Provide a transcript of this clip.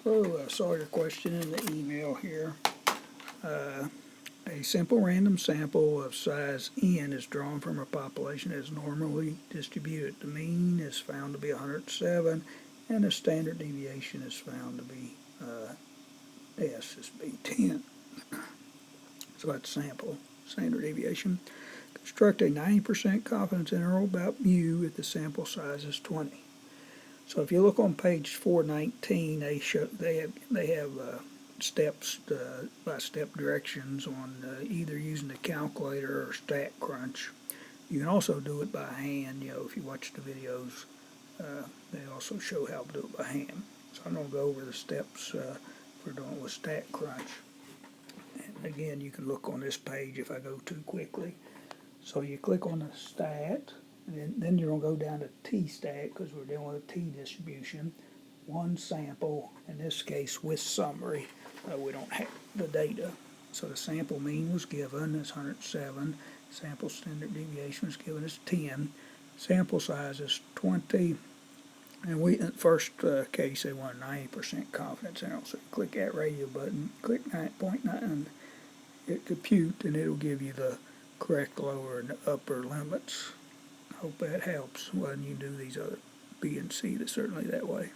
Oh, I saw your question in the email here. A simple random sample of size n is drawn from a population that is normally distributed. The mean is found to be 107, and the standard deviation is found to be S is be 10. So that's sample, standard deviation. Construct a 90% confidence interval about mu if the sample size is 20. So if you look on page 419, they have steps by step directions on either using the calculator or StatCrunch. You can also do it by hand. If you watch the videos, they also show how to do it by hand. So I'm going to go over the steps for doing it with StatCrunch. And again, you can look on this page if I go too quickly. So you click on the stat, and then you're going to go down to T-stat because we're dealing with a T distribution. One sample, in this case with summary. We don't have the data. So the sample mean was given as 107. Sample standard deviation was given as 10. Sample size is 20. And in the first case, they want a 90% confidence interval. So you click that radio button, click 9.9, hit compute, and it'll give you the correct lower and upper limits. I hope that helps when you do these other B and C. That's certainly that way.